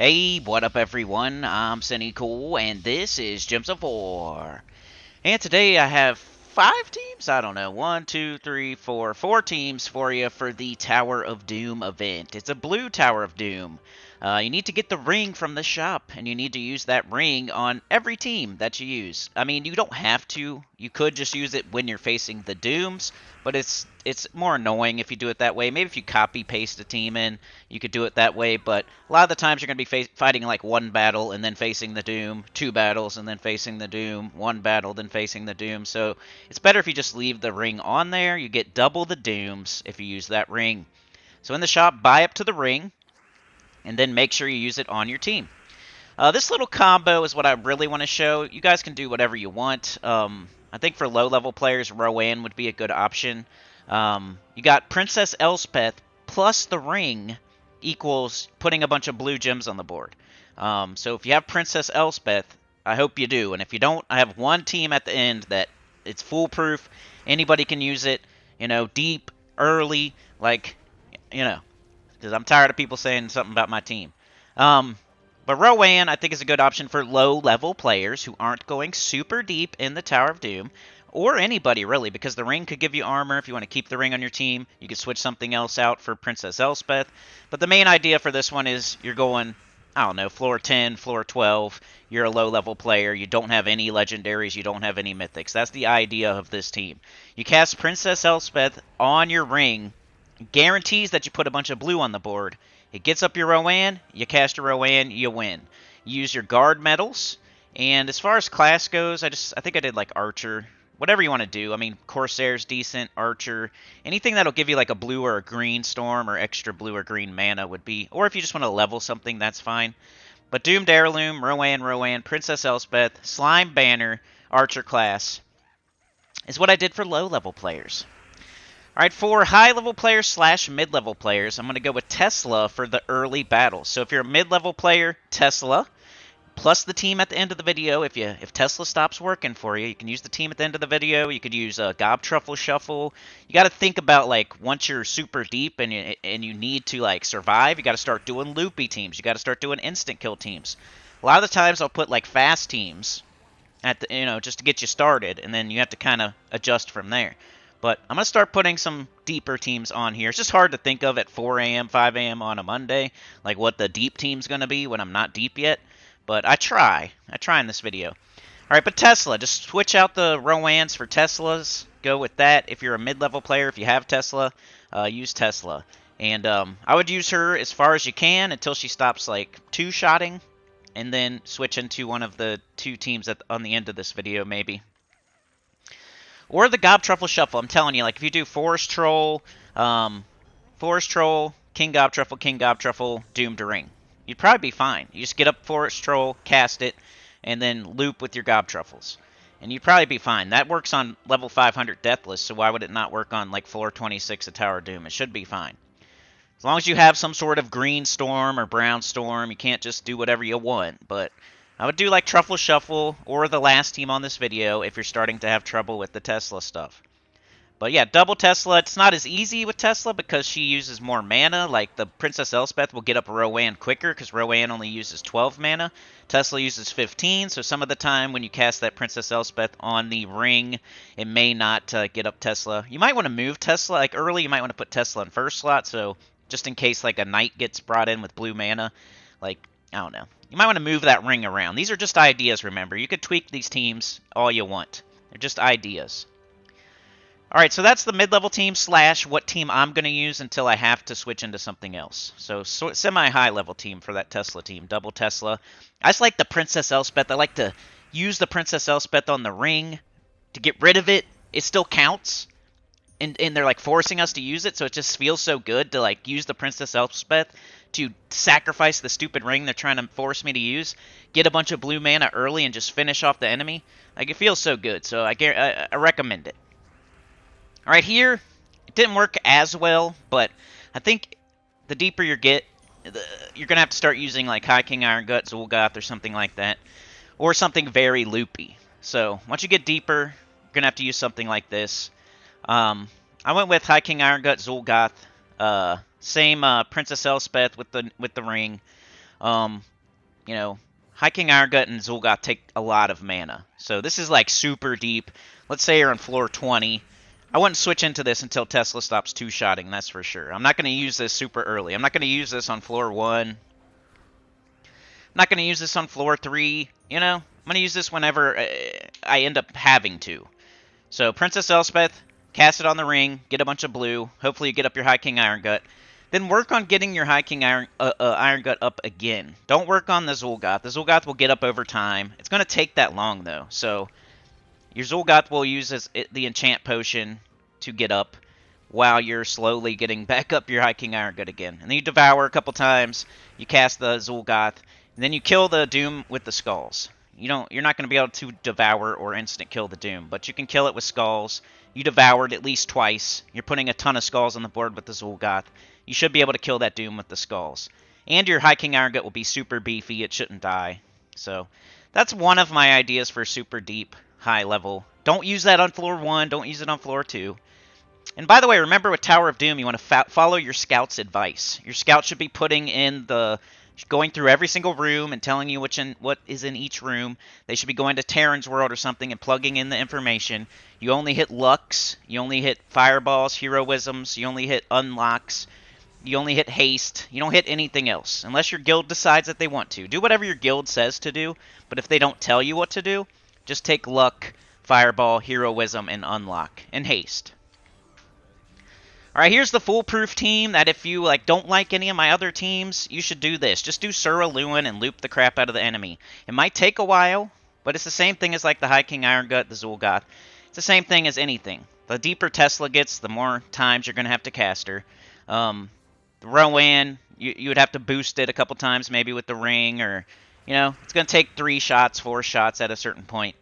Hey, what up everyone? I'm Cinny Cool, and this is Gems of War. And today I have 5 teams? I don't know. 1, 2, 3, 4. 4 teams for you for the Tower of Doom event. It's a blue Tower of Doom. You need to get the ring from the shop, and you need to use that ring on every team that you use. I mean, you don't have to. You could just use it when you're facing the Dooms, but it's more annoying if you do it that way. Maybe if you copy paste a team in, you could do it that way, but a lot of the times you're going to be fighting like one battle and then facing the Doom, 2 battles and then facing the Doom, 1 battle then facing the Doom. So it's better if you just leave the ring on there. You get double the Dooms if you use that ring. So in the shop, buy up to the ring, and then make sure you use it on your team. This little combo is what I really want to show. You guys can do whatever you want. I think for low-level players, Rowan would be a good option. You got Princess Elspeth plus the ring equals putting a bunch of blue gems on the board. So if you have Princess Elspeth, I hope you do. And if you don't, I have one team at the end that it's foolproof. Anybody can use it, deep, early, because I'm tired of people saying something about my team. But Rowan, I think, is a good option for low-level players who aren't going super deep in the Tower of Doom, or anybody, really, because the ring could give you armor. If you want to keep the ring on your team, you could switch something else out for Princess Elspeth. But the main idea for this one is you're going, I don't know, floor 10, floor 12. You're a low-level player. You don't have any legendaries. You don't have any mythics. That's the idea of this team. You cast Princess Elspeth on your ring, guarantees that you put a bunch of blue on the board. It gets up your Rowan, you cast your Rowan, you win. You use your guard medals, and as far as class goes, I think I did like Archer. Whatever you want to do. I mean, Corsair's decent, Archer. Anything that'll give you like a blue or a green storm or extra blue or green mana would be, or if you just want to level something, that's fine. But Doomed Heirloom, Rowan, Princess Elspeth, Slime Banner, Archer class is what I did for low-level players. Alright, for high-level players / mid-level players, I'm going to go with Tesla for the early battles. So if you're a mid-level player, Tesla, plus the team at the end of the video. If Tesla stops working for you, you can use the team at the end of the video. You could use a Gob Truffle Shuffle. You got to think about, like, once you're super deep and you need to, like, survive, you got to start doing loopy teams. You got to start doing instant kill teams. A lot of the times I'll put, like, fast teams at the, just to get you started, and then you have to kind of adjust from there. But I'm going to start putting some deeper teams on here. It's just hard to think of at 4 a.m., 5 a.m. on a Monday, like what the deep team's going to be when I'm not deep yet. But I try in this video. All right, but Tesla, just switch out the Rowans for Teslas. Go with that. If you're a mid-level player, if you have Tesla, use Tesla. And I would use her as far as you can until she stops, like, two-shotting, and then switch into one of the 2 teams on the end of this video, maybe. Or the Gob Truffle Shuffle. I'm telling you, like, if you do Forest Troll, King Gob Truffle, Doomed Ring, you'd probably be fine. You just get up Forest Troll, cast it, and then loop with your Gob Truffles. And you'd probably be fine. That works on level 500 Deathless, so why would it not work on, like, floor 26 of Tower of Doom? It should be fine. As long as you have some sort of green storm or brown storm, you can't just do whatever you want, but I would do like Truffle Shuffle or the last team on this video if you're starting to have trouble with the Tesla stuff. But yeah, double Tesla, it's not as easy with Tesla because she uses more mana. Like the Princess Elspeth will get up Rowan quicker because Rowan only uses 12 mana. Tesla uses 15, so some of the time when you cast that Princess Elspeth on the ring, it may not get up Tesla. You might want to move Tesla. Like early, you might want to put Tesla in first slot, so just in case like a knight gets brought in with blue mana, like, I don't know. You might want to move that ring around. These are just ideas, remember. You could tweak these teams all you want. They're just ideas. Alright, so that's the mid-level team / what team I'm going to use until I have to switch into something else. So semi-high level team for that Tesla team. Double Tesla. I just like the Princess Elspeth. I like to use the Princess Elspeth on the ring to get rid of it. It still counts. And they're like forcing us to use it, so it just feels so good to like use the Princess Elspeth to sacrifice the stupid ring they're trying to force me to use, get a bunch of blue mana early, and just finish off the enemy. Like, it feels so good, so I recommend it. Alright, here, it didn't work as well, but I think the deeper you get, you're going to have to start using, like, High King Irongut, Zul'Goth, or something like that, or something very loopy. So, once you get deeper, you're going to have to use something like this. I went with High King Irongut, Zul'Goth, same Princess Elspeth with the ring. You know, High King Iron Gut and Zul'Goth take a lot of mana. So this is like super deep. Let's say you're on floor 20. I wouldn't switch into this until Tesla stops two-shotting, that's for sure. I'm not going to use this super early. I'm not going to use this on floor 1. I'm not going to use this on floor 3. You know, I'm going to use this whenever I end up having to. So Princess Elspeth, cast it on the ring, get a bunch of blue. Hopefully you get up your High King Iron Gut. Then work on getting your High King Iron Gut up again. Don't work on the Zul'Goth. The Zul'Goth will get up over time. It's going to take that long, though. So your Zul'Goth will use the enchant potion to get up while you're slowly getting back up your High King Iron Gut again. And then you devour a couple times. You cast the Zul'Goth. And then you kill the Doom with the Skulls. You're not going to be able to devour or instant kill the Doom, but you can kill it with Skulls. You devoured at least twice. You're putting a ton of Skulls on the board with the Zul'Goth. You should be able to kill that Doom with the Skulls. And your High King Iron Gut will be super beefy. It shouldn't die. So that's one of my ideas for super deep, high level. Don't use that on floor 1. Don't use it on floor 2. And by the way, remember with Tower of Doom, you want to follow your scout's advice. Your scout should be going through every single room and telling you what is in each room. They should be going to Terran's World or something and plugging in the information. You only hit Lux. You only hit Fireballs, Heroisms. You only hit Unlocks. You only hit Haste. You don't hit anything else, unless your guild decides that they want to. Do whatever your guild says to do, but if they don't tell you what to do, just take Luck, Fireball, Heroism, and Unlock, and Haste. Alright, here's the foolproof team that if you don't like any of my other teams, you should do this. Just do Sur Lewin and loop the crap out of the enemy. It might take a while, but it's the same thing as like the High King Iron Gut, the Zul'Goth. It's the same thing as anything. The deeper Tesla gets, the more times you're going to have to cast her. The Rowan, you would have to boost it a couple times, maybe with the ring, or, it's going to take 3 shots, 4 shots at a certain point.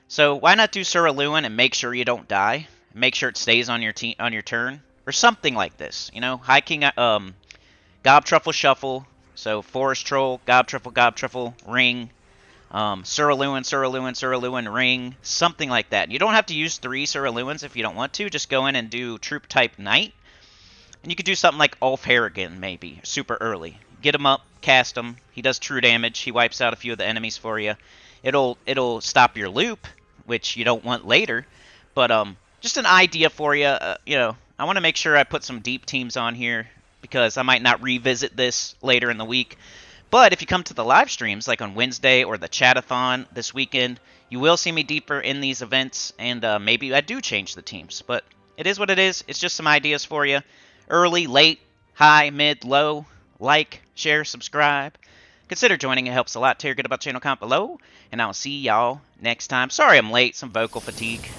So why not do Sur Lewin and make sure you don't die? Make sure it stays on your turn, or something like this. High King, Gob Truffle Shuffle, so Forest Troll, Gob Truffle, Ring, Sur Lewin, Ring, something like that. You don't have to use 3 Sur Lewins if you don't want to. Just go in and do Troop Type Knight. And you could do something like Ulf Harrigan, maybe, super early. Get him up, cast him. He does true damage. He wipes out a few of the enemies for you. It'll stop your loop, which you don't want later. But just an idea for you. I want to make sure I put some deep teams on here because I might not revisit this later in the week. But if you come to the live streams, like on Wednesday or the Chatathon this weekend, you will see me deeper in these events, and maybe I do change the teams. But it is what it is. It's just some ideas for you. Early, late, high, mid, low. Like, share, subscribe. Consider joining. It helps a lot. Get about channel comment below. And I'll see y'all next time. Sorry I'm late. Some vocal fatigue.